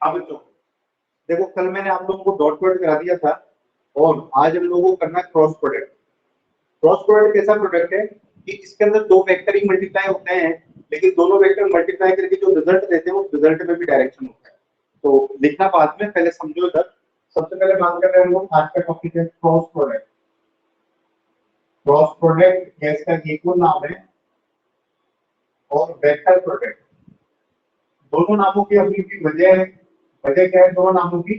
हाँ बच्चों, देखो कल मैंने आप लोगों को डॉट प्रोडक्ट करा दिया था और आज हम लोगों को करना है क्रॉस प्रोडक्ट। क्रॉस प्रोडक्ट कैसा प्रोडक्ट है कि इसके अंदर दो वेक्टर ही मल्टीप्लाई होते हैं, लेकिन दोनों वेक्टर मल्टीप्लाई करके जो रिजल्ट देते हैं उस रिजल्ट में भी डायरेक्शन होता है। तो लिखना बाद में, पहले समझो इधर। सबसे पहले बात कर रहे हैं हम लोग, आज का टॉपिक है cross product. Cross product gas का इक्वल नाम है और वेक्टर प्रोडक्ट, दोनों नामों की अपनी अपनी वजह है। वजह क्या है दोनों नामों की?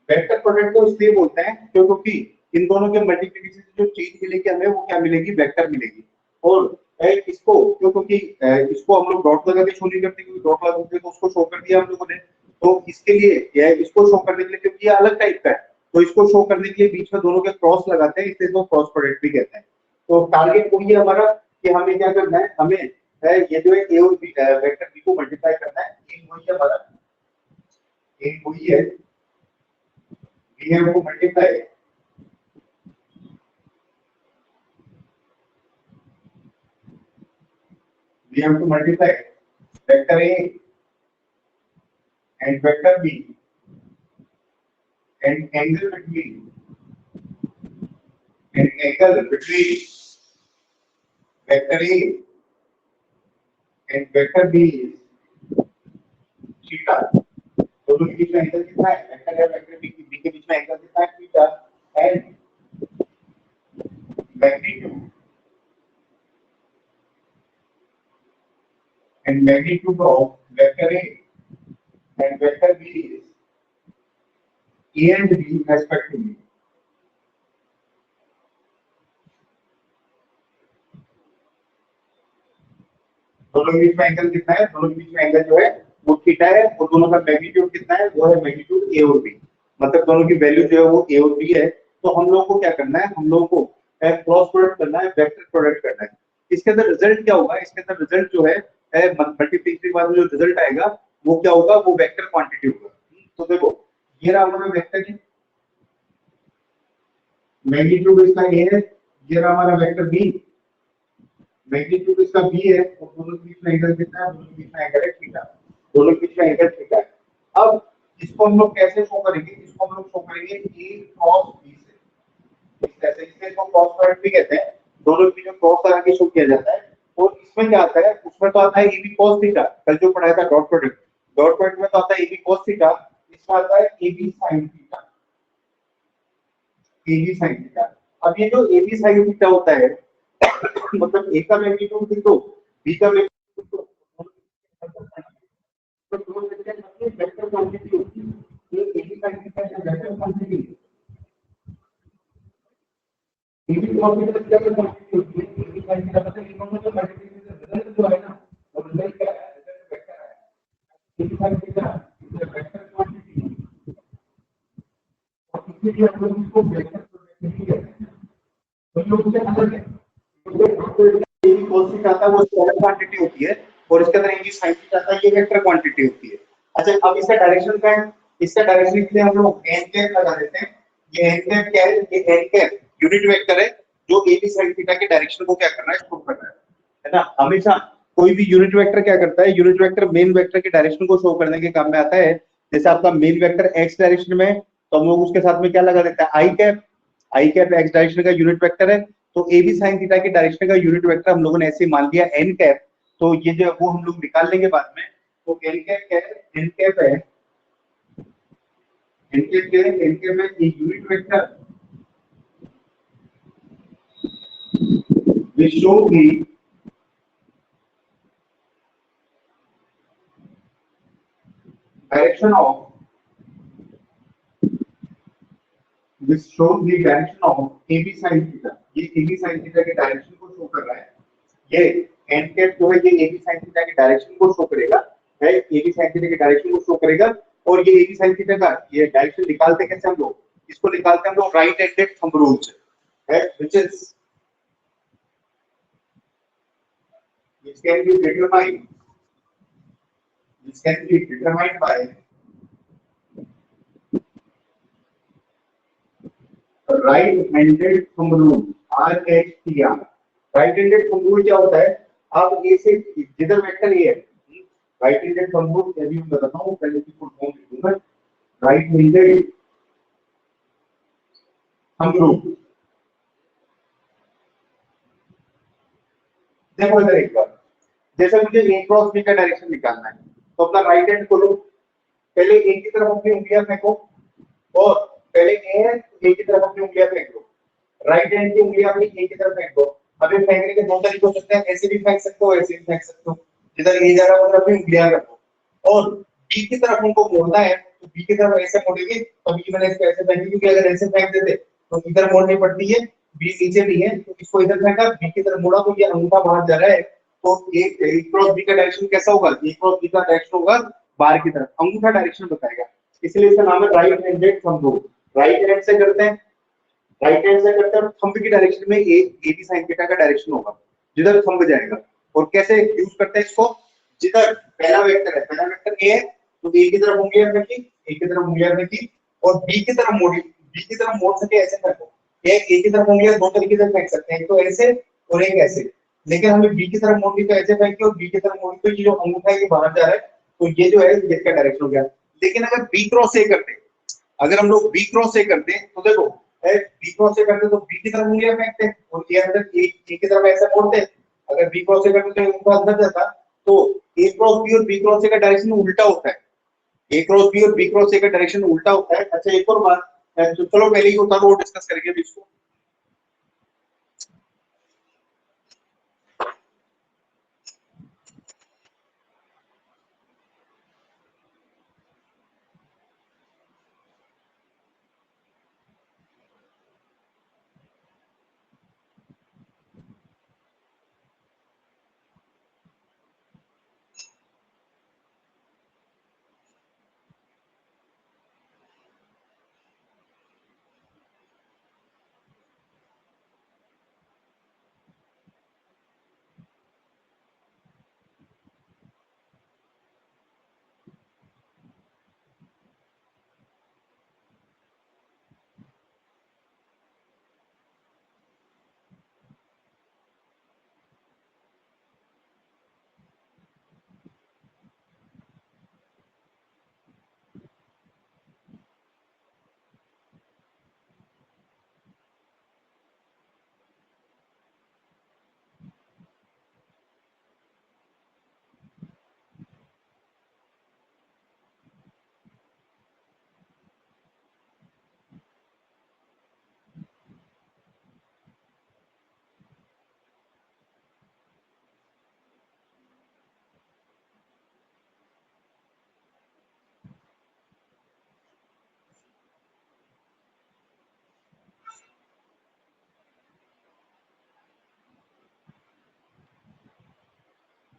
वेक्टर प्रोडक्ट को इसलिए बोलते हैं क्योंकि इन दोनों के मल्टीप्लिकेशन से जो चीज मिलेगी हमें वो क्या मिलेगी? वेक्टर मिलेगी। और इसको क्योंकि इसको हम लोग डॉट लगा के शो नहीं करते, क्योंकि डॉट लगा के तो उसको शो कर दिया हम लोगों ने। तो इसके लिए इसको शो करने के लिए, क्योंकि ये अलग टाइप का है, तो इसको शो करने के लिए बीच में दोनों के क्रॉस लगाते हैं, इसलिए इसको क्रॉस प्रोडक्ट भी कहते हैं। तो टारगेट वही है हमारा कि हमें क्या करना है, हमें ये जो है ए और बी वेक्टर बी को मल्टीप्लाई करना है। एम वही है हमारा, एम वही है, we have to multiply vector A and vector B and angle between vector A and vector B is theta। दोनों के बीच में एंगल कितना है? वेक्टर या वेक्टर B के बीच में एंगल कितना है? Theta. And magnitude of vector A and vector B is A and B respectively। दोनों के बीच में एंगल कितना है? दोनों के बीच में एंगल जो है वो थीटा है और दोनों का मैग्नीट्यूड कितना है? वो है मैग्नीट्यूड ए और बी, मतलब दोनों की वैल्यू जो है वो ए और बी है। तो हम लोगों को क्या करना है? हम लोगों को क्रॉस प्रोडक्ट करना है, वेक्टर प्रोडक्ट करना है। इसके अंदर रिजल्ट क्या होगा? इसके अंदर रिजल्ट जो है मल्टीप्लिकेशन के बाद जो रिजल्ट आएगा वो क्या होगा? वो वेक्टर क्वांटिटी होगा। तो देखो ये रहा हमारा वेक्टर की मैग्नीट्यूड, इसका ए है। ये रहा हमारा वेक्टर बी, मैग्नीट्यूड इसका बी है और दोनों के बीच में एंगल कितना है? दोनों के बीच में एंगल है थीटा। दोनों के बीच में एंगल थीटा है। अब इसको हम लोग कैसे शो करेंगे? इसको हम लोग शो करेंगे ए क्रॉस बी से। इस तरह से, इसको क्रॉस प्रोडक्ट भी कहते हैं। दोनों के बीच में क्रॉस लगा के शो किया जाता है। और इसमें क्या आता है? उसमें तो आता है ए बी cos थीटा, कल जो पढ़ाया था डॉट प्रोडक्ट। डॉट प्रोडक्ट में तो आता है ए बी cos थीटा, इसमें आता है A B sin theta. A B sin theta. अब ये जो ए बी sin थीटा होता है मतलब ए का मैग्नीट्यूड भी तो बी का मैग्नीट्यूड तो दोनों के वेक्टर क्वांटिटी होती है। ये ए बी sin थीटा का वेक्टर क्वांटिटी है। ए बी क्वांटिटी क्या क्वांटिटी होती है? ए बी sin थीटा मतलब इन दोनों का मल्टीप्लिकेशन रिजल्ट जो है ना, वो रिजल्ट क्या है? रिजल्ट वेक्टर है। A B sin theta is a vector quantity और इसलिए हम लोग इसको वेक्टर क्वांटिटी कहते हैं। तो जो उससे अलग है, एबी cos थीटा आता है वो स्केलर क्वांटिटी होती है और इसके अंदर एबी sin थीटा आता है ये वेक्टर क्वांटिटी होती है। अच्छा, अब इसका डायरेक्शन क्या है? इसका डायरेक्शन के लिए हम लोग n कैप लगा देते हैं। ये n कैप क्या है? ये n कैप यूनिट वेक्टर है जो एबी sin थीटा के डायरेक्शन को क्या करना है? शो करना है ना। हमेशा कोई भी यूनिट वेक्टर क्या करता है? यूनिट वेक्टर मेन वेक्टर के डायरेक्शन को शो करने के काम में आता है। जैसे आपका मेन वेक्टर x डायरेक्शन में, तो हम लोग उसके साथ में क्या लगा देते हैं? आई कैप। आई कैप x डायरेक्शन का यूनिट वेक्टर है, तो ए बी sin थीटा के डायरेक्शन का यूनिट वेक्टर हम लोगों ने ऐसे मान लिया n कैप। तो ये जो वो हम लोग निकाल लेंगे बाद में। तो n कैप क्या है? n कैप है, n कैप क्या है? n कैप है ये unit vector which show the direction of AB sin theta. ये AB sin थीटा के डायरेक्शन को शो कर रहा है। ये n कैप जो है ये AB sin थीटा के डायरेक्शन को शो करेगा, है AB sin थीटा के डायरेक्शन को शो करेगा। और ये AB sin थीटा का ये डायरेक्शन निकालते कैसे हम लोग? इसको निकालते हम लोग राइट हैंडेड थंब रूल से, है which can be determined by right handed thumb rule, RHTR। Right handed thumb rule क्या होता है? आप ए से जिधर वेक्टर ए है, राइट हैंडेड थंब रूल मैं भी बताता हूँ, पहले इसकी फुल फॉर्म लिख दूंगा। Right handed thumb rule. देखो इधर एक बार, जैसे मुझे ए क्रॉस बी का डायरेक्शन निकालना है, तो अपना राइट हैंड खोलो, पहले ए की तरफ अपनी उंगलियां फेंको, और पहले ए है ए की तरफ अपनी उंगलियां फेंक दो, राइट हैंड की उंगलियां अपनी ए की तरफ फेंक दो। अब ये फेंकने के दो तरीके हो सकते हैं, ऐसे भी फेंक सकते हो, ऐसे भी फेंक सकते हो। जिधर ए जा रहा है उधर अपनी उंगलियां रखो, और बी की तरफ उनको मोड़ना है, तो बी की तरफ ऐसे मोड़ेंगे। अभी मैंने इसको ऐसे फेंकी, क्योंकि अगर ऐसे फेंक देते तो इधर मोड़नी पड़ती है, बी नीचे भी है, तो इसको इधर फेंका, बी की तरफ मोड़ा, तो ये अंगूठा बाहर जा रहा है, तो ए क्रॉस बी का डायरेक्शन कैसा होगा? ए क्रॉस बी का डायरेक्शन होगा बाहर की तरफ, अंगूठा डायरेक्शन बताएगा, इसलिए इसका नाम है right handed thumb rule. Right hand से करते हैं, राइट हैंड से करते हैं, थंब की डायरेक्शन में ए बी साइन थीटा का डायरेक्शन होगा, जिधर थंब जाएगा। और कैसे यूज करते हैं इसको? जिधर पहला वेक्टर है, पहला वेक्टर ए है, तो ए की तरफ उंगलियां रखी, ए की तरफ उंगलियां रखी, और बी की तरफ मोड़ी, बी की तरफ मोड़ सके ऐसे रखो। एक ए की तरफ उंगलियां दो तरीके से फेंक सकते हैं, एक तो ऐसे और एक ऐसे, लेकिन हमें बी की तरफ मोड़नी तो ऐसे फेंकी, और बी की तरफ मोड़ी तो ये जो अंगूठा है ये बाहर जा रहा है, तो ये जो है इसका डायरेक्शन हो गया। लेकिन अगर बी क्रॉस ए करते, अगर हम लोग बी क्रॉस ए करते हैं, तो देखो बी क्रॉस ए करते तो बी की तरफ उंगलियां फेंकते और ये अंदर ए की तरफ ऐसे मोड़ते। अगर बी क्रॉस ए करते तो उनका अंदर जाता, तो ए क्रॉस बी और बी क्रॉस ए का डायरेक्शन उल्टा होता है, ए क्रॉस बी और बी क्रॉस ए का डायरेक्शन उल्टा होता है। अच्छा एक और बात, तो चलो पहले ही होता है वो डिस्कस करेंगे अभी इसको।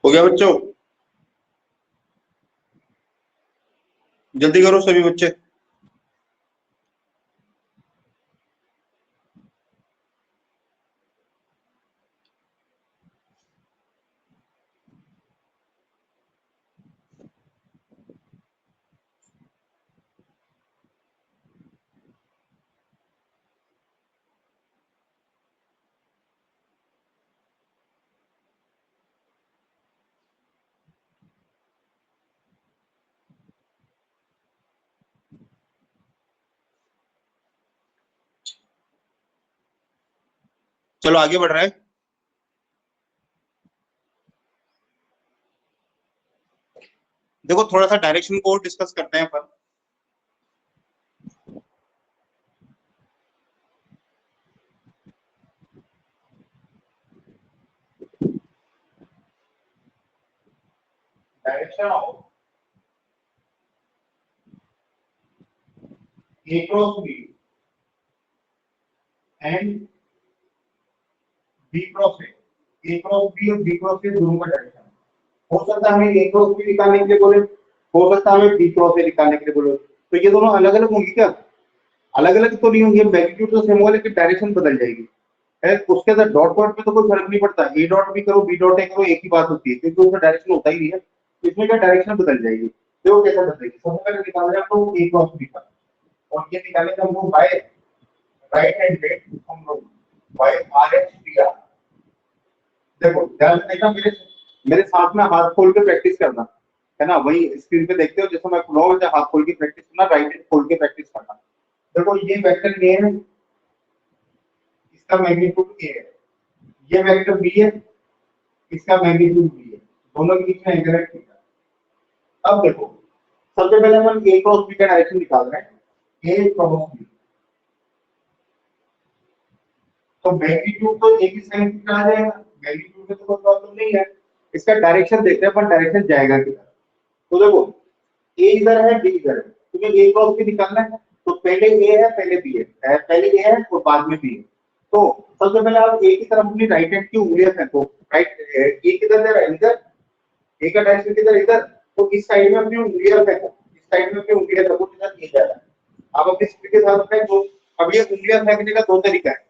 हो गया बच्चों? जल्दी करो सभी बच्चे। चलो आगे बढ़ रहा है। देखो थोड़ा सा डायरेक्शन को डिस्कस करते हैं अपन। Direction of A cross B and B cross A, A cross B और बी क्रॉस ए दोनों का डायरेक्शन हो सकता है हमें ए क्रॉस बी निकालने के लिए बोले, हो सकता है हमें बी क्रॉस ए निकालने के लिए बोले, तो ये दोनों अलग अलग होंगी क्या? अलग अलग तो नहीं होंगी, मैग्नीट्यूड तो सेम होगा लेकिन डायरेक्शन बदल जाएगी है। उसके अंदर डॉट डॉट पे तो कोई फर्क नहीं पड़ता, ए डॉट भी करो बी डॉट ए करो एक ही बात होती है, क्योंकि उसका डायरेक्शन होता ही नहीं है। इसमें क्या डायरेक्शन बदल जाएगी, देखो कैसा बदलेगी। सबसे पहले निकालना है हमको ए क्रॉस बी का, और ये निकालेंगे हम लोग बाय राइट हैंड पे, हम लोग by R H D R. देखो ध्यान से देखना, मेरे मेरे साथ में हाथ खोल के प्रैक्टिस करना। है ना, वही स्क्रीन पे देखते हो, जैसे मैं खुला हुआ हाथ खोल के प्रैक्टिस करना, राइट हैंड खोल के प्रैक्टिस करना। देखो ये वेक्टर ए है, इसका मैग्नीट्यूड ए है, ये वेक्टर बी है, इसका मैग्नीट्यूड बी है, दोनों के बीच में एंगल है थीटा। अब देखो सबसे पहले हम ए क्रॉस बी का डायरेक्शन निकाल रहे हैं, ए क्रॉस बी, तो मैग्नीट्यूड तो ए की साइन थीटा आ जाएगा, मैग्नीट्यूड में तो कोई प्रॉब्लम नहीं है। इसका डायरेक्शन देखते हैं पर डायरेक्शन जाएगा किधर। तो देखो ए इधर है, बी इधर है, तुम्हें ए क्रॉस बी निकालना है, तो पहले ए है पहले बी है, पहले ए है और बाद में बी है। तो सबसे पहले आप ए की तरफ अपनी राइट हैंड की उंगलियां फेंको, राइट ए किधर जा रहा है, इधर, ए का डायरेक्शन किधर, इधर, तो इस साइड में अपनी उंगलियां फेंको, इस साइड में अपनी उंगलियां रखो जिधर ए जा रहा है, आप अपनी स्पीड के साथ फेंको। अब ये उंगलियां फेंकने का दो तरीका है,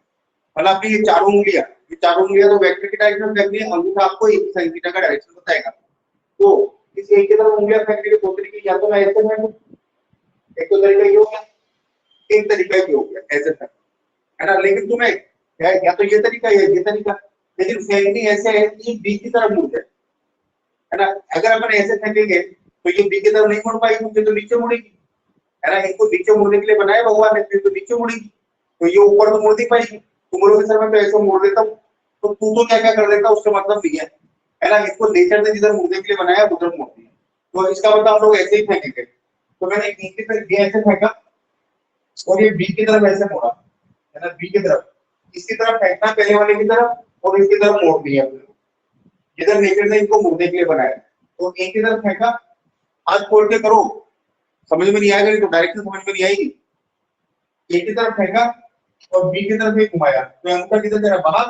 मतलब आपकी ये चारों उंगलियां तो वेक्टर की डायरेक्शन में फेंकनी है, अंगूठा आपको एक साइन थीटा का डायरेक्शन बताएगा। तो इस एक की तरफ उंगलियां फेंकने के दो तरीके, या तो मैं ऐसे फेंकूं, एक तो तरीका ये हो गया, एक तरीका ये हो गया ऐसे फेंक, है ना, लेकिन तुम्हें या तो ये तरीका या ये तरीका, लेकिन फेंकनी ऐसे है कि बी की तरफ मुड़ जाए, है ना। अगर अपन ऐसे फेंकेंगे तो ये बी की तरफ नहीं मुड़ पाएगी, क्योंकि तो नीचे मुड़ेगी, है ना, इनको नीचे मुड़ने के लिए बनाया भगवान ने, तो नीचे मुड़ेगी, तो ये ऊपर तो मुड़ नहीं पाएगी। तुम बोलोगे सर मैं तो ऐसे मोड़ देता हूँ, तो तू तो क्या क्या कर देता उससे मतलब नहीं है ना, इसको नेचर ने जिधर मुड़ने के लिए बनाया उधर मोड़ दिया। तो इसका मतलब हम लोग ऐसे ही फेंकेंगे, तो मैंने बी की तरफ ये ऐसे फेंका और ये बी की तरफ ऐसे मोड़ा, है ना, बी की तरफ, इसकी तरफ फेंकना पहले वाले की तरफ और इसकी तरफ मोड़ दिया, जिधर नेचर ने इनको मुड़ने के लिए बनाया। तो एक की तरफ फेंका, हाथ खोल के करो, समझ में नहीं आएगा, नहीं तो डायरेक्शन समझ में नहीं आएगी। एक की तरफ फेंका और बी की तरफ एक घुमाया, तो अंगूठा किधर जा रहा है, बाहर,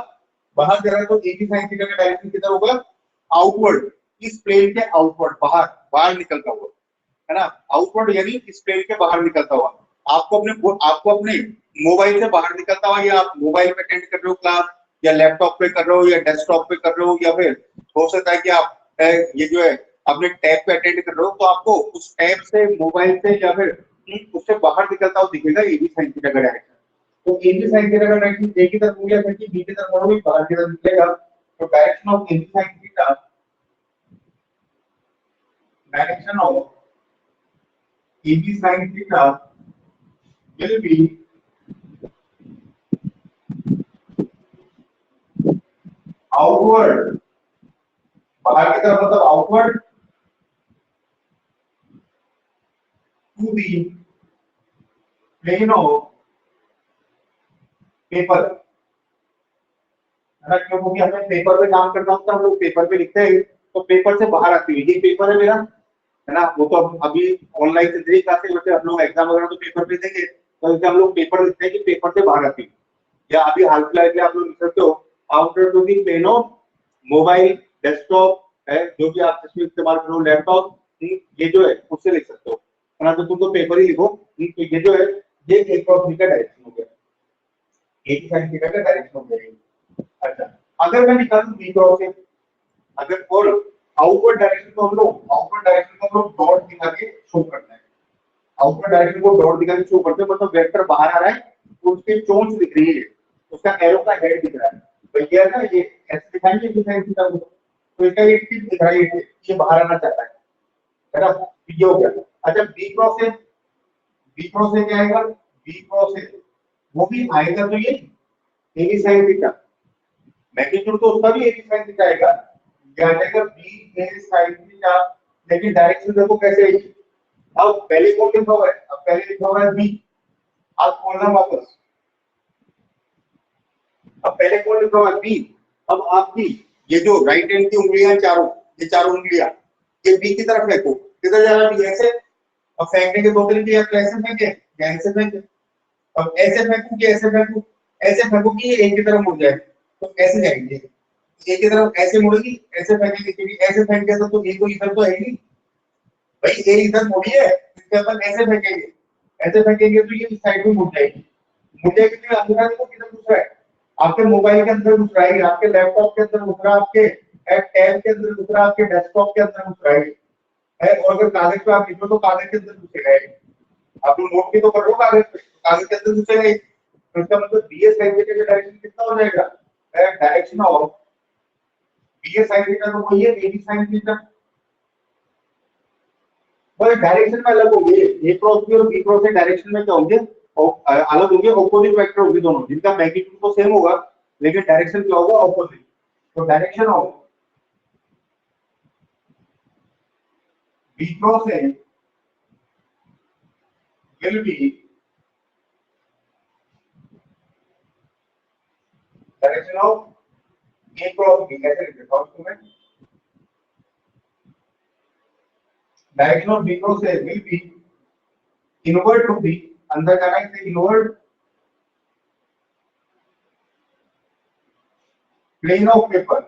बाहर जा रहा है, तो ए की साइन थीटा का डायरेक्शन किधर होगा, आउटवर्ड, इस प्लेन के आउटवर्ड, बाहर, बाहर निकलता हुआ, है ना, आउटवर्ड यानी इस प्लेन के बाहर निकलता हुआ। आपको अपने मोबाइल से बाहर निकलता हुआ, या आप मोबाइल पे अटेंड कर रहे हो क्लास, या लैपटॉप पे कर रहे हो, या डेस्कटॉप पे कर रहे हो, या फिर हो सकता है कि आप ये जो है अपने टैब पे अटेंड कर रहे हो, तो आपको उस टैब से, मोबाइल से, या फिर उससे बाहर निकलता हुआ दिखेगा ए बी साइन थीटा का डायरेक्शन। तो ए बी साइन थीटा का डायरेक्शन ए की तरफ हो गया, क्योंकि बी की तरफ बढ़ोगे बाहर की तरफ निकलेगा, तो direction of A B sine theta, direction of A B sine theta will be outward, बाहर की तरफ मतलब outward, to the plane of paper, है ना, क्योंकि हमें पेपर पे काम करना होता है, हम लोग पेपर पे लिखते हैं, तो पेपर से बाहर आती है, ये पेपर है मेरा, है ना, वो तो अभी ऑनलाइन चल रही क्लासेस, वैसे हम लोग एग्जाम वगैरह तो पेपर पे देंगे, तो इससे हम लोग पेपर लिखते हैं कि पेपर से बाहर आती है, या अभी हाल फिलहाल के आप लोग लिख सकते हो outer to the plane of mobile, desktop, है जो भी आप इसमें इस्तेमाल करो, लैपटॉप, ये जो है उससे लिख सकते हो, है ना, तो तुम तो पेपर ही लिखो, तो ये जो है ये एक क्रॉस बी का डायरेक्शन हो गया, ए की साइन थीटा का डायरेक्शन हो गया। अच्छा, अगर मैं निकालूं बी क्रॉस ए, अगर और आउटवर्ड डायरेक्शन को हम लोग, आउटवर्ड डायरेक्शन को हम लोग डॉट दिखा के शो करते हैं, आउटवर्ड डायरेक्शन को डॉट दिखा के शो करते हैं, मतलब वेक्टर बाहर आ रहा है, उसकी चोंच दिख रही है, उसका एरो का हेड दिख रहा है, तो ये है ना, ये ऐसे दिखाएंगे कि साइन थीटा को, तो इसका ये टिप दिख रहा है, ये बाहर आना चाहता है ना, ये हो गया। अच्छा, B cross A, B cross A क्या आएगा, बी क्रॉस ए वो भी आएगा, तो ये A B sine theta, magnitude तो उसका भी ए बी साइन थीटा आएगा, या आएगा बी ए साइन थीटा, लेकिन डायरेक्शन देखो कैसे है। अब पहले कौन लिखा हुआ है, अब पहले लिखा हुआ है बी, आप खोलना वापस, अब पहले कौन लिखा हुआ है बी, अब आपकी ये जो राइट हैंड की उंगलियां चारों, ये चारों उंगलियां ये बी की तरफ फेंको, किधर जा रहा है, ऐसे, अब फेंकने के दो तरीके, या तो ऐसे फेंके या ऐसे फेंके, अब ऐसे फेंकू कि ऐसे फेंकू, ऐसे फेंकू कि ये एक की तरफ मुड़ जाए, तो ऐसे जाएंगे, एक की तरफ ऐसे मुड़ेगी, ऐसे फेंकेंगे, क्योंकि ऐसे फेंक दिया तो एक को इधर तो है नहीं भाई, ए इधर मुड़ी है, इसके अपन ऐसे फेंकेंगे, ऐसे फेंकेंगे तो ये इस साइड में मुड़ जाएगी, मुड़ जाएगी, तो अंदर देखो किधर घुस रहा है, आपके मोबाइल के अंदर घुस रहा है, आपके लैपटॉप के अंदर घुस रहा है, आपके टैब के अंदर घुस रहा है, आपके डेस्कटॉप के अंदर घुस रहा है, और अगर कागज पे आप लिखो तो कागज के अंदर घुसेगा है, आप लोग नोट भी तो कर रहे हो कागज पे, कागज के अंदर घुसेगा, तो इसका मतलब बी ए साइन थीटा का डायरेक्शन कितना हो जाएगा, direction of B A sine theta तो वही है ए बी साइन थीटा, वो डायरेक्शन में अलग होंगे, ए क्रॉस बी और बी क्रॉस ए डायरेक्शन में क्या होंगे, अलग होंगे, ऑपोजिट वेक्टर होंगे दोनों, जिनका मैग्नीट्यूड तो सेम होगा लेकिन डायरेक्शन क्या होगा, ऑपोजिट। तो direction of B cross A will be direction of A cross B. कैसे लिख देता हूं इसको मैं, direction of B cross A will be inward to B, अंदर जाना है इनवर्ड प्लेन ऑफ पेपर,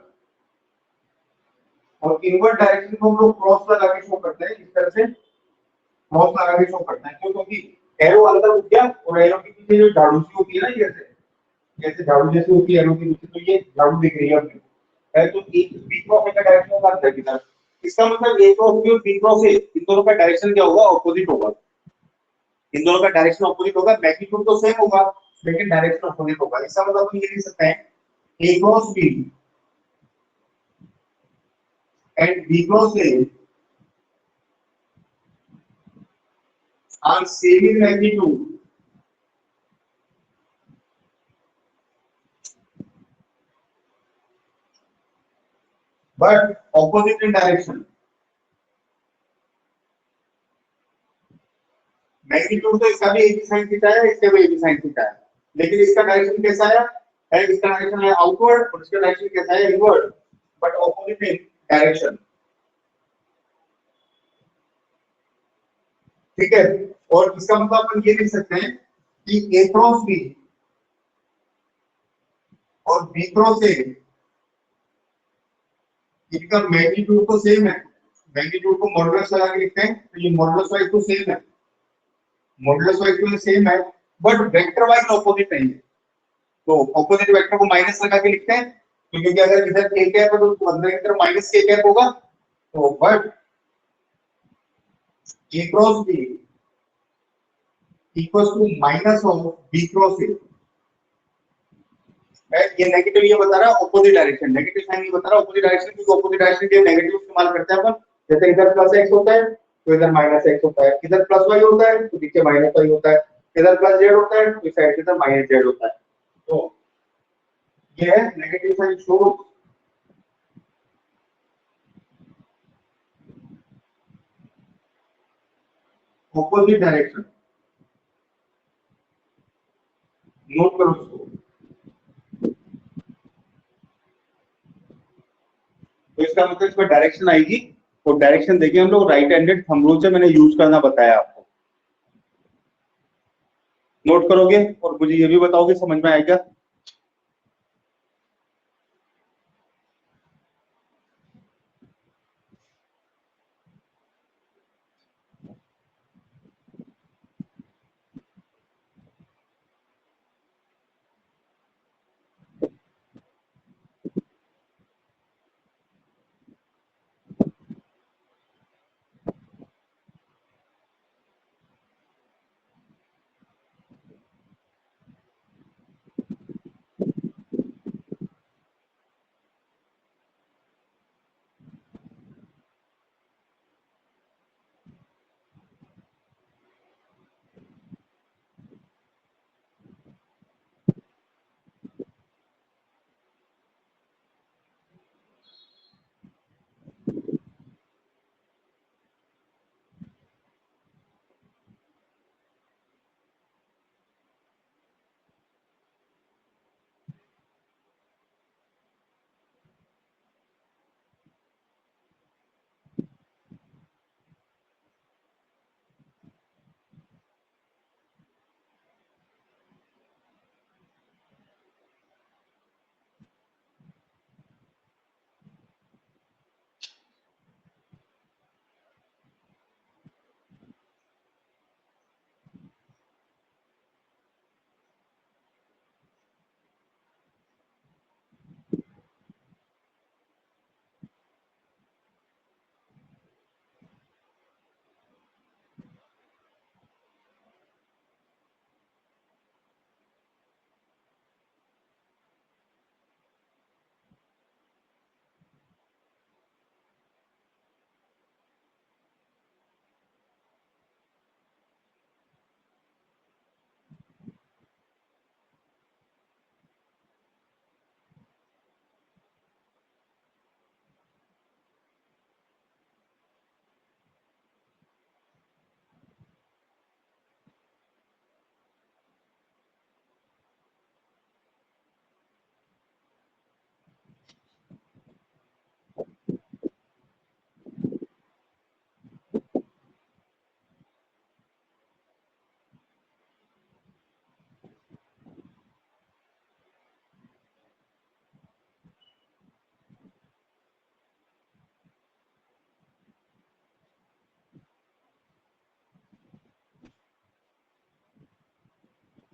और इनवर्ड डायरेक्शन को हम लोग क्रॉस लगा के शो करते हैं, इस तरह से क्रॉस लगा के शो करते हैं। क्यों? क्योंकि एरो अंदर उठ गया और एरो के पीछे जो झाड़ू सी होती है ना, जैसे जैसे झाड़ू जैसे होती है एरो के पीछे, तो ये झाड़ू दिख रही है अपने को, है तो एक बी क्रॉस ए का डायरेक्शन होगा अंदर की तरफ। इसका मतलब ए क्रॉस बी और बी क्रॉस ए, इन दोनों का डायरेक्शन क्या होगा, ऑपोजिट होगा। इन दोनों का डायरेक्शन ऑपोजिट होगा, मैग्नीट्यूड तो सेम होगा लेकिन डायरेक्शन ऑपोजिट होगा। इसका मतलब हम ये लिख सकते हैं A cross B and B cross A are same in magnitude but opposite in direction। Magnitude तो इसका भी एक ही साइन थीटा है, इसका भी एक ही साइन थीटा है, लेकिन इसका डायरेक्शन कैसा है, इसका डायरेक्शन है आउटवर्ड और इसका डायरेक्शन कैसा है, inward, but opposite in direction. ठीक है, और इसका मतलब अपन ये लिख सकते हैं कि ए क्रॉस बी और बी क्रॉस ए, इनका मैग्नीट्यूड तो सेम है, मैग्नीट्यूड को मॉडुलस लगा के लिखते हैं, तो ये मॉडुलस वाइज तो सेम है, मॉडुलस वाइज तो सेम है, बट वेक्टर वाइज ऑपोजिट नहीं है। तो ऑपोजिट वेक्टर को माइनस लगा के लिखते हैं, तो क्योंकि अगर इधर k कैप है तो अंदर की तरफ माइनस k कैप होगा, तो but a cross b equals to minus of b cross a। ये नेगेटिव ये बता रहा है ऑपोजिट डायरेक्शन, नेगेटिव साइन ये बता रहा है ऑपोजिट डायरेक्शन, क्योंकि ऑपोजिट डायरेक्शन के नेगेटिव इस्तेमाल करते हैं अपन। जैसे इधर प्लस x होता है तो इधर माइनस x होता है, इधर प्लस y होता है तो नीचे माइनस y होता है, इधर प्लस z होता है तो इस साइड से इधर माइनस z होता है। तो ये है negative sign show opposite direction. Note करो इसको। तो इसका मतलब इसमें डायरेक्शन आएगी, और डायरेक्शन देखिए हम लोग राइट हैंडेड थंब रूल से मैंने यूज करना बताया आपको। नोट करोगे और मुझे ये भी बताओगे समझ में आएगा।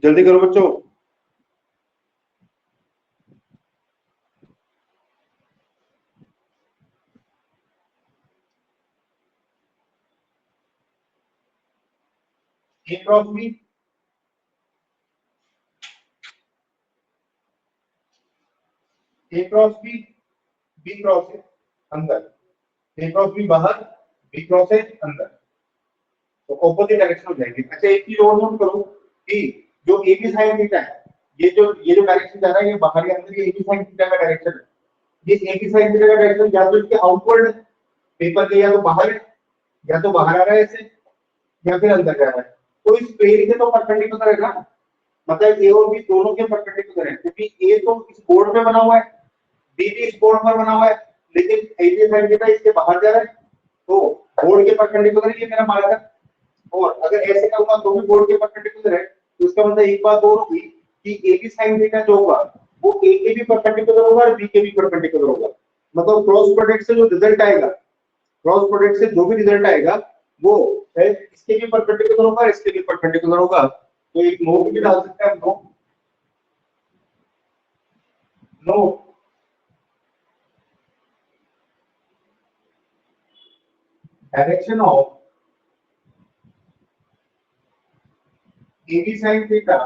जल्दी करो बच्चों। ए क्रॉस बी, ए क्रॉस बी, बी क्रॉस है अंदर, ए क्रॉस बी बाहर, बी क्रॉस है अंदर, तो ऑपोजिट डायरेक्शन हो जाएंगे। अच्छा एक चीज और नोट करो कि जो ए बी साइन थीटा है, ये जो डायरेक्शन जा रहा है ये बाहर या अंदर, ये ए बी साइन थीटा का डायरेक्शन है। ये ए बी साइन थीटा का डायरेक्शन या तो इसके आउटवर्ड है, पेपर के या तो बाहर है, या तो बाहर आ रहा है ऐसे, या फिर अंदर जा रहा है। तो इस प्लेन के तो परपेंडिकुलर है ना, मतलब ए और बी दोनों के परपेंडिकुलर है, क्योंकि ए तो इस बोर्ड पे बना हुआ है, बी भी इस बोर्ड पर बना हुआ है, लेकिन ए बी साइन थीटा इसके बाहर जा रहा है, तो बोर्ड के परपेंडिकुलर है ये मेरा मार्कर। और अगर ऐसे करूंगा तो भी बोर्ड के परपेंडिकुलर है, तो इसका मतलब एक बात और होगी कि ए बी साइन थीटा जो होगा वो ए के भी परपेंडिकुलर होगा और बी के भी परपेंडिकुलर होगा। मतलब क्रॉस प्रोडक्ट से जो रिजल्ट आएगा, क्रॉस प्रोडक्ट से जो भी रिजल्ट आएगा वो इसके भी परपेंडिकुलर होगा, इसके भी परपेंडिकुलर होगा। तो एक नो भी डाल सकते हैं, no no direction of A B sine theta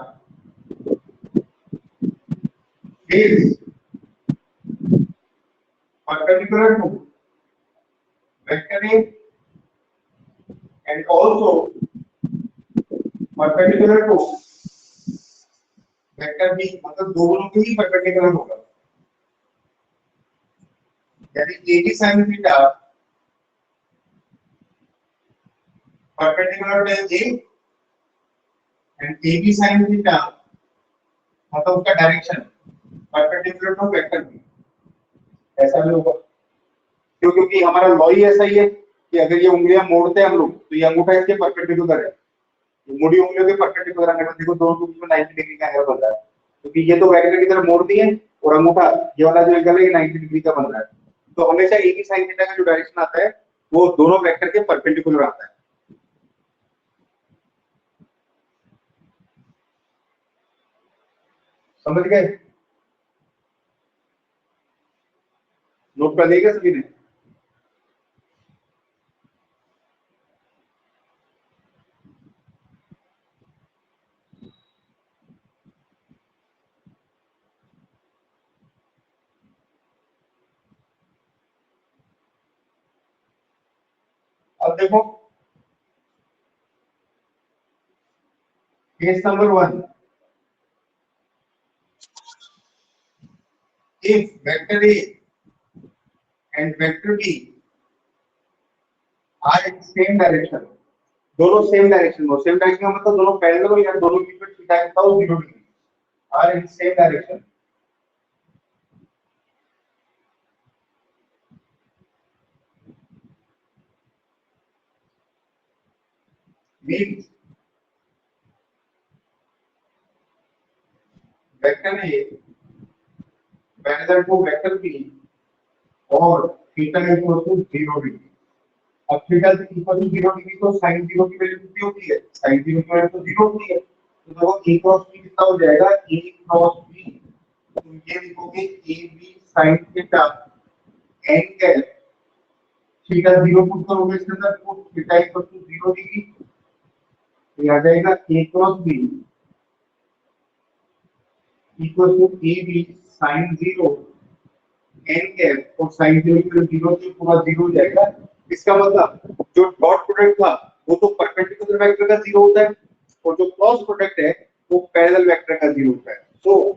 is perpendicular to vector A and also perpendicular to vector B, मतलब दोनों के ही perpendicular होगा। यानी A की sin theta perpendicular to A and A की sin थीटा मतलब उसका direction perpendicular to vector B, ऐसा भी होगा। क्यों? क्योंकि हमारा लॉ ही ऐसा ही है कि अगर ये उंगलियां मोड़ते हैं हम लोग तो ये अंगूठा इसके परपेंडिकुलर है, मुड़ी उंगलियों के परपेंडिकुलर एंगल, देखो दोनों के बीच में 90 डिग्री का एंगल बन रहा है, क्योंकि ये तो वेक्टर की तरफ मोड़ दी है और अंगूठा ये वाला जो एंगल है ये 90 डिग्री का बन रहा है। तो हमेशा एक ही साइन थीटा का जो डायरेक्शन आता है वो दोनों वेक्टर के परपेंडिकुलर आता है। समझ गए? नोट कर लिएगा सभी ने? अब देखो case number 1, if vector A and vector B are in same direction, दोनों सेम डायरेक्शन में, सेम डायरेक्शन का मतलब दोनों पैरेलल हो या दोनों के बीच थीटा कितना हो 0 degree, are in same direction, means vector A parallel to vector B और थीटा इक्वल टू 0 डिग्री। अब थीटा इक्वल टू 0 डिग्री तो sin 0 की वैल्यू कितनी होती है? sin 0 की वैल्यू तो 0 होती है, तो देखो a क्रॉस b कितना हो जाएगा? a क्रॉस b, तो ये लिखोगे a b sin theta angle theta 0 put करोगे इसके अंदर तो थीटा इक्वल टू 0 डिग्री, तो ये आ जाएगा a cross b equal to a b sin 0 angle, और sin 0 की वैल्यू 0 से पूरा 0 हो जाएगा। इसका मतलब जो डॉट प्रोडक्ट था वो तो परपेंडिकुलर वेक्टर का 0 होता है, और जो क्रॉस प्रोडक्ट है वो पैरेलल वेक्टर का 0 होता है। So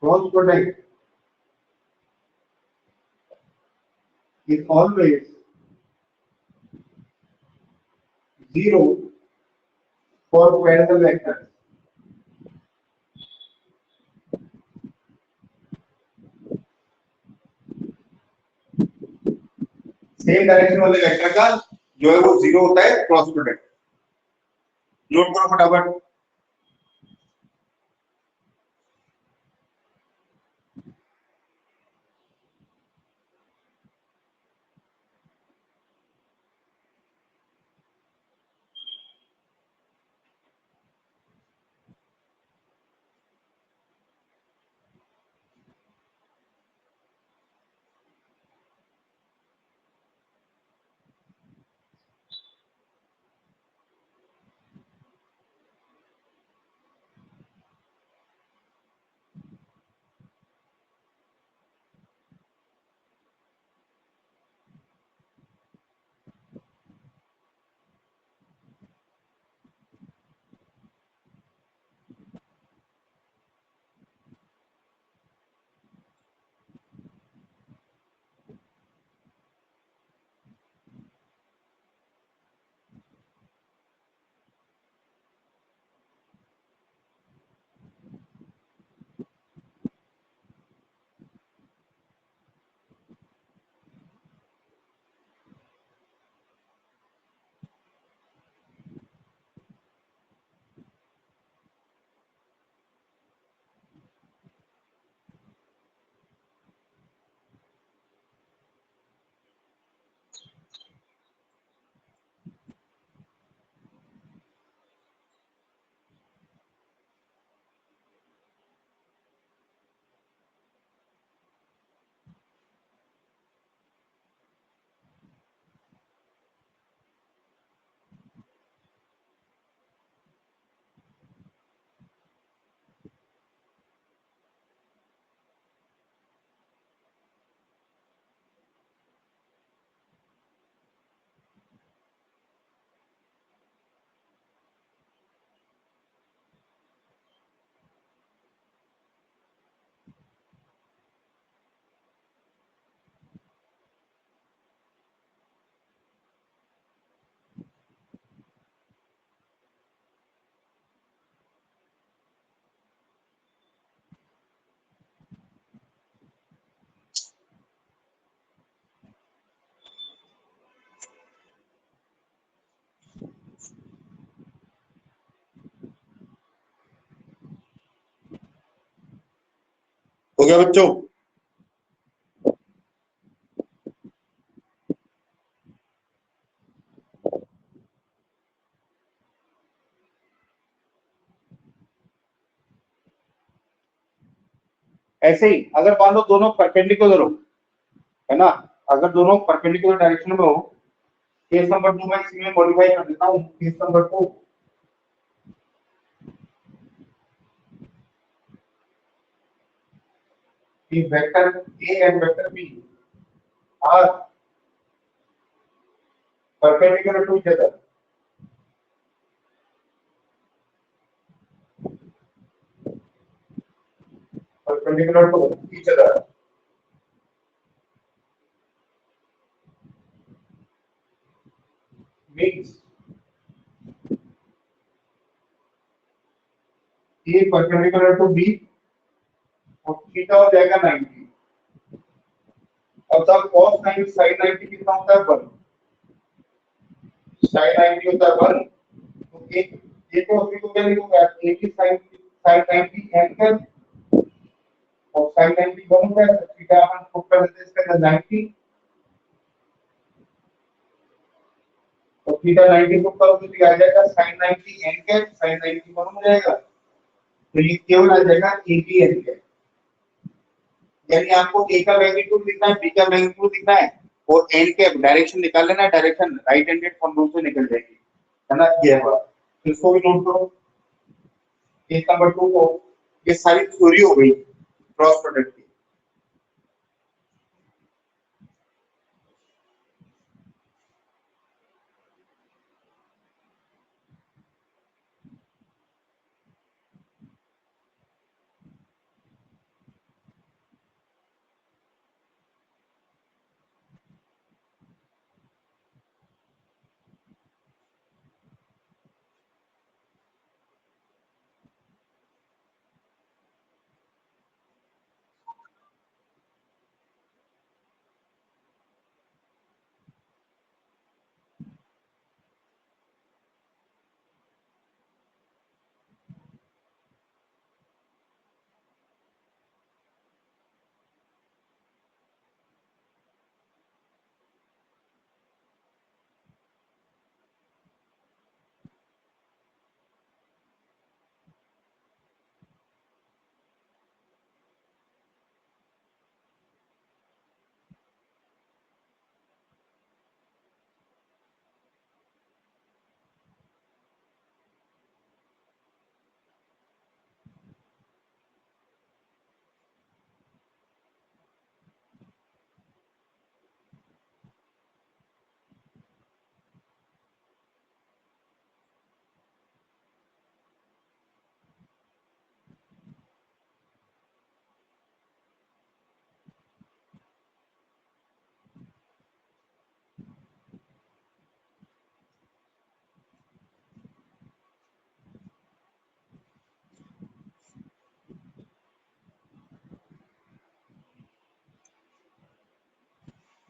cross product is always 0 for parallel vector. Same direction वाले वेक्टर का जो है वो 0 होता है क्रॉस प्रोडक्ट। नोट करो फटाफट। हो गया बच्चों? ऐसे ही अगर मान लो दोनों परपेंडिकुलर हो, है ना, अगर दोनों परपेंडिकुलर डायरेक्शन में हो, केस नंबर 2 मैं इसी में मॉडिफाई कर देता हूँ। केस नंबर 2, कि vector A and vector B are perpendicular to each other, perpendicular to each other, means A perpendicular to B और थीटा हो जाएगा 90। अब तब cos 90 sin 90 कितना होता है 1, sin 90 होता है 1, तो एक ये तो अभी को क्या लिखूंगा, a की sin 90 n कर और sin 90 1 होता है, थीटा अपन पुट कर देते हैं इसके अंदर 90, तो थीटा 90 पुट करोगे तो ये आ जाएगा sin 90 n कैप sin 90 1 हो जाएगा, तो ये केवल आ जाएगा a की n कैप। यानी आपको a का मैग्नीट्यूड लिखना है, b का मैग्नीट्यूड लिखना है और n के डायरेक्शन निकाल लेना है, direction right handed form rule से निकल जाएगी, है ना, ये है बात। तो इसको भी नोट करो। केस नंबर 2 को ये सारी थ्योरी हो गई क्रॉस प्रोडक्ट की।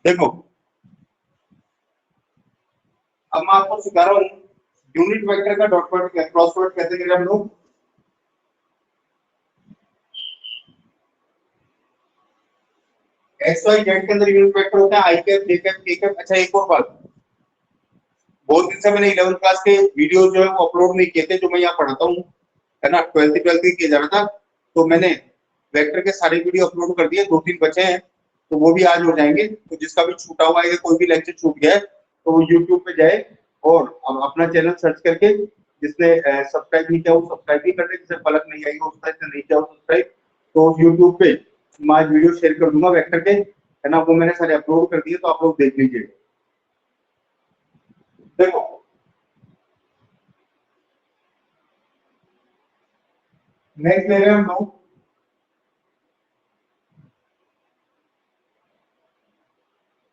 देखो अब मैं आपको सिखा रहा हूँ यूनिट वेक्टर का डॉट प्रोडक्ट क्रॉस प्रोडक्ट कैसे करें हम लोग। एक्स वाई जेड के अंदर यूनिट वेक्टर होता है आई कैप जे कैप के कैप। अच्छा एक और बात, बहुत दिन से मैंने 11th क्लास के वीडियो जो है वो अपलोड नहीं किए थे जो मैं यहाँ पढ़ाता हूँ, है ना, 12th किया जा रहा था, तो मैंने वेक्टर के सारे वीडियो अपलोड कर दिए, 2-3 बचे हैं तो वो भी आज हो जाएंगे। तो जिसका भी छूटा हुआ है, कोई भी लेक्चर छूट गया है तो वो यूट्यूब पे जाए और अपना चैनल सर्च करके, जिसने सब्सक्राइब नहीं किया वो सब्सक्राइब भी कर ले, जिसे पलक नहीं आई हो उसका नहीं किया हो सब्सक्राइब, तो यूट्यूब पे मैं आज वीडियो शेयर कर दूंगा वेक्टर के, है ना, वो मैंने सारे अपलोड कर दिए तो आप लोग देख लीजिए। देखो नेक्स्ट ले रहे हैं हम लोग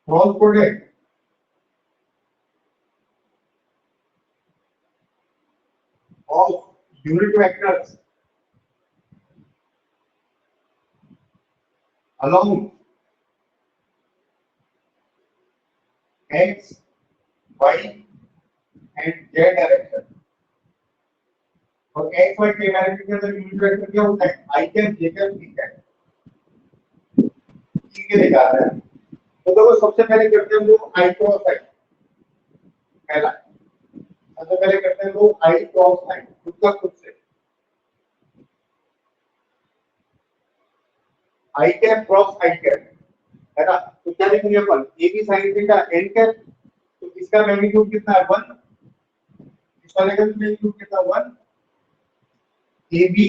cross product of unit vectors along x, y and z direction. और x y के डायरेक्शन के अंदर यूनिट वेक्टर क्या होता है, i cap j cap k cap. के लेकर आता है। तो देखो सबसे पहले करते हैं वो आई क्रॉस आई, पहला सबसे पहले करते हैं वो आई क्रॉस आई, खुद का खुद से I cap cross I cap, है ना। तो क्या लिखेंगे अपन, A B sine theta N cap, तो इसका मैग्नीट्यूड कितना है 1, इस वाले का मैग्नीट्यूड कितना 1, A B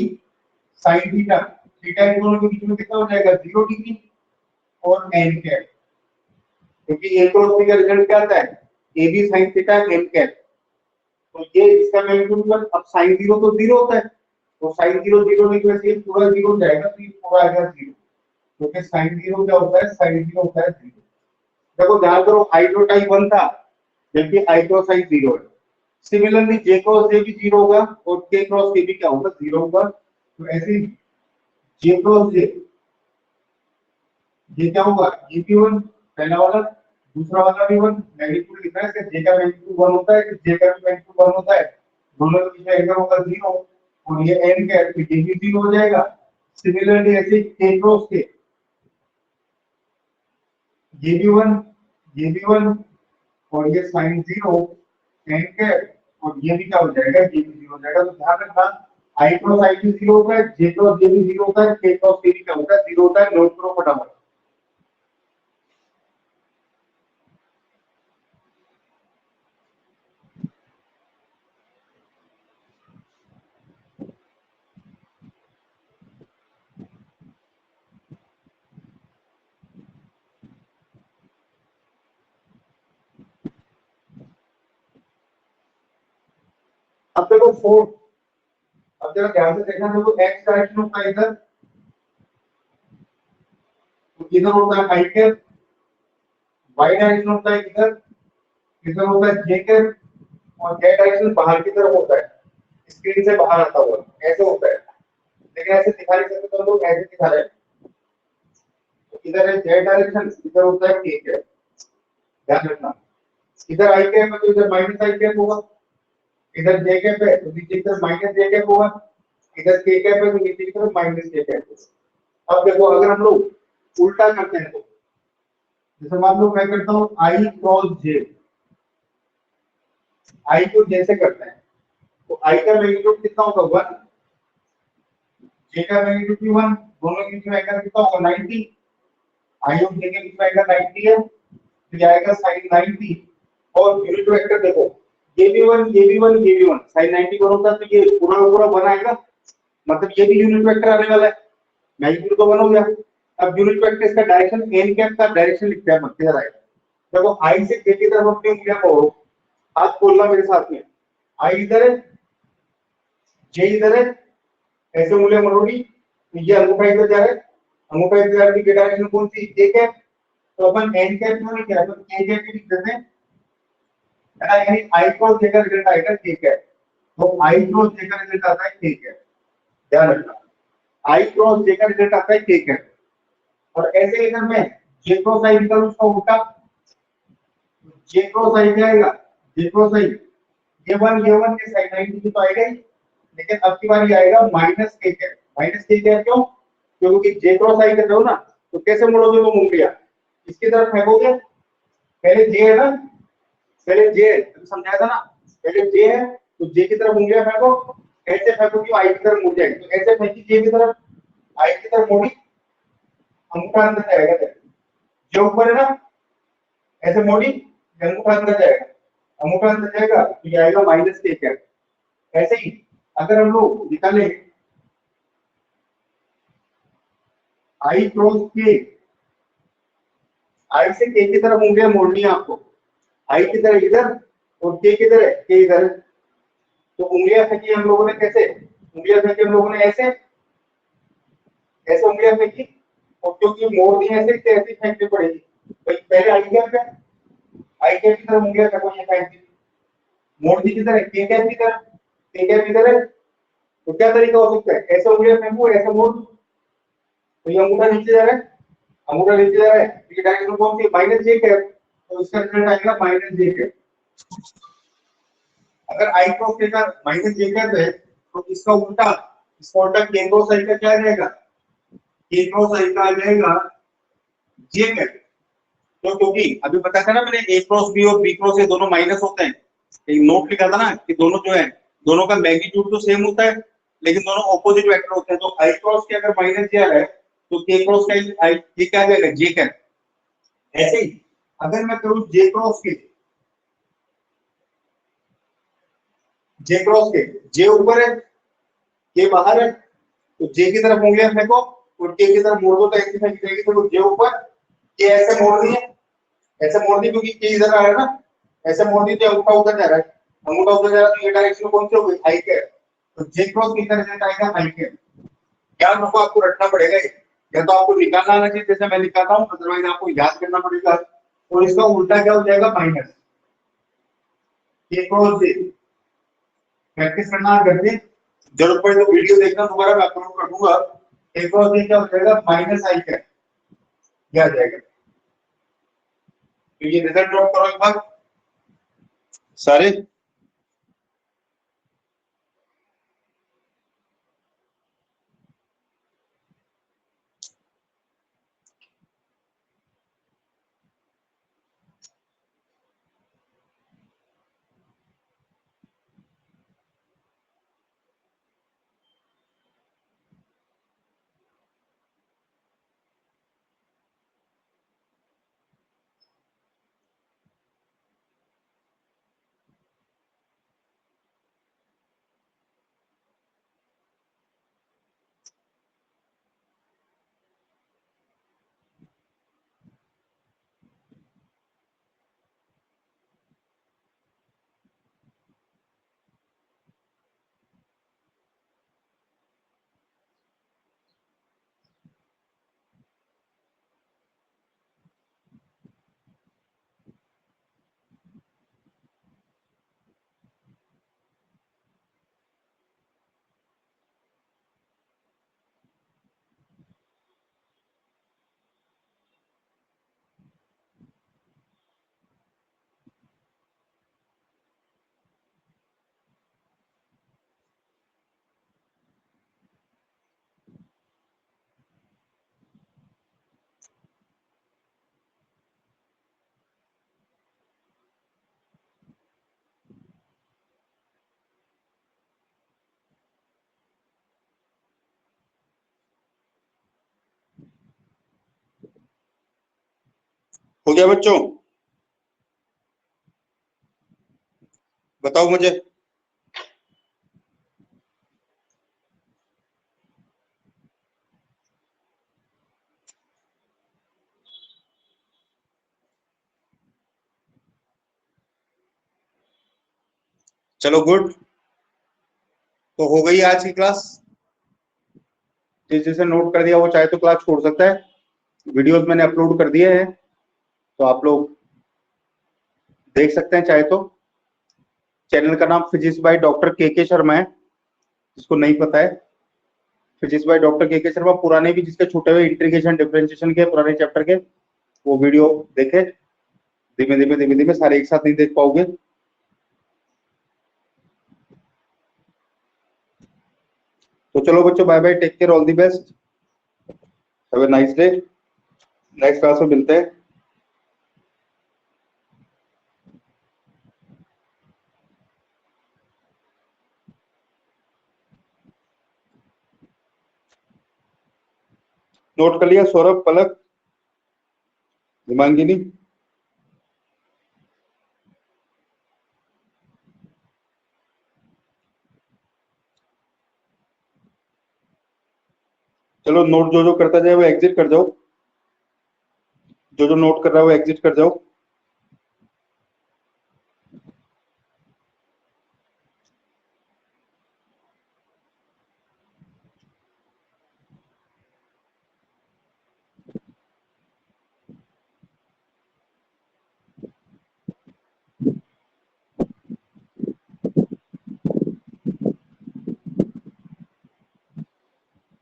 sine theta, theta इन दोनों के बीच में कितना हो जाएगा 0 डिग्री, और एन कैप, क्योंकि ए क्रॉस बी का रिजल्ट क्या आता है A B sine theta N cap, तो ये इसका मैग्नीट्यूड 1। अब साइन 0 तो 0 होता है, तो साइन 0 0 नहीं, वैसे ये पूरा 0 जाएगा, तो ये पूरा आ गया 0, क्योंकि साइन 0 क्या होता है, साइन 0 होता है 0। देखो ध्यान करो, आई क्रॉस आई 1 था, जबकि आई क्रॉस आई 0 है। सिमिलरली जे क्रॉस जे भी 0 होगा, और के क्रॉस के भी क्या होगा 0 होगा। तो ऐसे ही जे क्रॉस जे, ये क्या होगा ये भी 1, पहला वाला, दूसरा वाला भी 1, मैग्नीट्यूड कितना है इसका, जे का मैग्नीट्यूड 1 होता है, जे का भी मैग्नीट्यूड 1 होता है, दोनों के बीच में एंगल होगा 0, और ये एन का है तो ये भी 0 हो जाएगा। सिमिलरली ऐसे के क्रॉस के, ये भी 1, ये भी 1, और ये साइन 0 एन कैप, और ये भी क्या हो जाएगा, ये भी 0 हो जाएगा। तो ध्यान रखना, आई क्रॉस आई भी 0 होता है, जे क्रॉस जे भी 0 होता है, के क्रॉस के भी क्या होता है 0 होता है। नोट करो फटाफट। अब देखो 4, अब जरा ध्यान से देखना, देखो एक्स डायरेक्शन होता है इधर, तो इधर होता है आई कैप, वाई डायरेक्शन होता है इधर, इधर होता है जे कैप, और जेड डायरेक्शन बाहर की तरफ होता है, स्क्रीन से बाहर आता हुआ ऐसे होता है, लेकिन ऐसे दिखा नहीं सकते, तो लोग ऐसे दिखा रहे हैं। तो इधर है जेड डायरेक्शन, इधर होता है के कैप, ध्यान रखना। इधर आई कैप है तो इधर माइनस आई कैप होगा, इधर जे कैप है तो नीचे की तरफ माइनस जे कैप होगा, इधर के कैप है तो नीचे की तरफ माइनस के कैप होगा। अब देखो अगर हम लोग उल्टा करते हैं, तो जैसे मान लो मैं करता हूँ आई क्रॉस जे, आई को जे से करते हैं, तो आई का मैग्नीट्यूड कितना होगा 1, जे का मैग्नीट्यूड भी 1, दोनों के बीच में एंगल कितना होगा 90, आई और जे के बीच में एंगल 90 है, तो ये आएगा sin 90, और यूनिट वेक्टर देखो ये भी 1 ये भी 1 ये भी 1, sin 90 कौन होता है, तो ये पूरा का पूरा 1 आएगा, मतलब ये भी यूनिट वेक्टर आने वाला है, मैग्नीट्यूड तो 1 हो गया। अब यूनिट वेक्टर इसका डायरेक्शन एन कैप का डायरेक्शन लिखते हैं, मतलब किधर आएगा। देखो आई से जे की तरफ अपनी उंगलियां मोड़ो, हाथ खोलना मेरे साथ में, आई इधर है जे इधर है, ऐसे उंगलियां मोड़ोगी, तो ये अंगूठा इधर जा रहा है, अंगूठा इधर जा रहा है, डायरेक्शन कौन सी जे कैप, तो अपन एन कैप क्यों नहीं किया, तो के कैप भी लिख देते हैं, है ना, यानी आई क्रॉस जे का रिजल्ट आएगा के कैप, तो आई क्रॉस जे का रिजल्ट आता है के कैप, ध्यान रखना, आई क्रॉस जे का रिजल्ट आता है के कैप। और ऐसे ही अगर मैं जे क्रॉस आई निकालूं उसका उल्टा, जे क्रॉस आई क्या आएगा, जे क्रॉस आई ये 1 के साइन 90 की तो आएगा ही, लेकिन अब की बार ये आएगा माइनस के कैप, माइनस के कैप क्यों, क्योंकि जे क्रॉस आई कर रहे हो ना, तो कैसे मोड़ोगे वो उंगलियां, इसकी तरफ फेंकोगे, पहले जे है ना, पहले जे समझाया था ना, पहले जे है तो जे की तरफ उंगलियां फेंको, ऐसे फेंको कि आई की तरफ मुड़ जाएगी, तो ऐसे फेंकी जे की तरफ, आई की तरफ मोड़ी, अंगूठा अंदर जाएगा, जो ऊपर है ना ऐसे मोड़ी, अंगूठा अंदर जाएगा, अंगूठा अंदर जाएगा तो ये आएगा माइनस के कैप। ऐसे ही अगर हम लोग निकालें आई क्रॉस के, आई से के की तरफ उंगलियां मोड़नी है आपको, आई की तरह इधर और के की तरह के इधर, तो उंगलियां फेंकी हम लोगों ने कैसे, उंगलियां फेंकी हम लोगों ने ऐसे, ऐसे उंगलियां फेंकी, और क्योंकि मोड़ दी ऐसे तो ऐसे फेंकनी पड़ेगी, तो पहले आई कैप है, आई कैप की तरफ उंगलियां फेंको, ये फेंक दी, मोड़ दी किधर है के कैप की तरफ, के कैप इधर है, तो क्या तरीका हो सकता है, ऐसे उंगलियां फेंकू ऐसे मोड़, तो ये अंगूठा नीचे जा रहा है, अंगूठा नीचे जा रहा है, ये डायरेक्शन कौन सी माइनस जे कैप, तो इसका रिजल्ट आएगा माइनस जे कैप। अगर आई क्रॉस के का माइनस जे कैप है तो इसका उल्टा, इसका उल्टा के क्रॉस आई का क्या आ जाएगा, के क्रॉस आई का आ जाएगा जे कैप। तो क्योंकि अभी बताया था ना मैंने, ए क्रॉस बी और बी क्रॉस ए दोनों माइनस होते हैं। एक नोट लिखा था ना कि दोनों जो है, दोनों का मैग्नीट्यूड तो सेम होता है लेकिन दोनों ऑपोजिट वेक्टर होते हैं। तो आई क्रॉस के अगर माइनस जे है तो के क्रॉस का ये क्या आ जाएगा, जे कैप। ऐसे ही अगर मैं करूं जे क्रॉस के, जे ऊपर है के बाहर है, तो जे की तरफ उंगलियां फेंको और के की तरफ मोड़ दो तो ऐसी फेंक जाएगी। तो जे ऊपर, के ऐसे मोड़ दी है, ऐसे मोड़ दी क्योंकि के इधर आ रहा है ना, ऐसे मोड़ दी तो अंगूठा उधर जा रहा है, अंगूठा उधर जा रहा है तो ये डायरेक्शन कौन सी होगी, आई के। तो जे क्रॉस किधर रिजल्ट आएगा, आई के। याद रखो, आपको रटना पड़ेगा ये। या तो आपको निकालना आना चाहिए जैसे मैं निकालता हूँ, अदरवाइज आपको याद करना पड़ेगा। और इसका उल्टा क्या हो जाएगा, माइनस के क्रॉस जे। प्रैक्टिस करना करके, जरूरत पड़े तो वीडियो देखना, दोबारा मैं अपलोड कर दूंगा। के क्रॉस जे क्या हो जाएगा, माइनस आई के, क्या आ जाएगा। तो ये रिजल्ट ड्रॉप करो एक बार सारे। हो गया बच्चों, बताओ मुझे। चलो गुड। तो हो गई आज की क्लास। जिस जिसे नोट कर दिया वो चाहे तो क्लास छोड़ सकता है। वीडियोस मैंने अपलोड कर दिए हैं, तो आप लोग देख सकते हैं चाहे तो। चैनल का नाम फिजिक्स बाय डॉक्टर के शर्मा है, जिसको नहीं पता है। फिजिक्स बाय डॉक्टर के शर्मा, पुराने भी जिसके छूटे हुए इंटीग्रेशन डिफरेंशिएशन के पुराने चैप्टर के, वो वीडियो देखे। धीमे धीमे धीमे धीमे सारे एक साथ नहीं देख पाओगे। तो चलो बच्चों, bye bye, take care, all the best, have a nice day. Next class में मिलते हैं। नोट कर लिया सौरभ, पलक, हिमांगिनी? चलो, नोट जो जो करता जाए वो एग्जिट कर जाओ। जो जो नोट कर रहा है वो एग्जिट कर जाओ।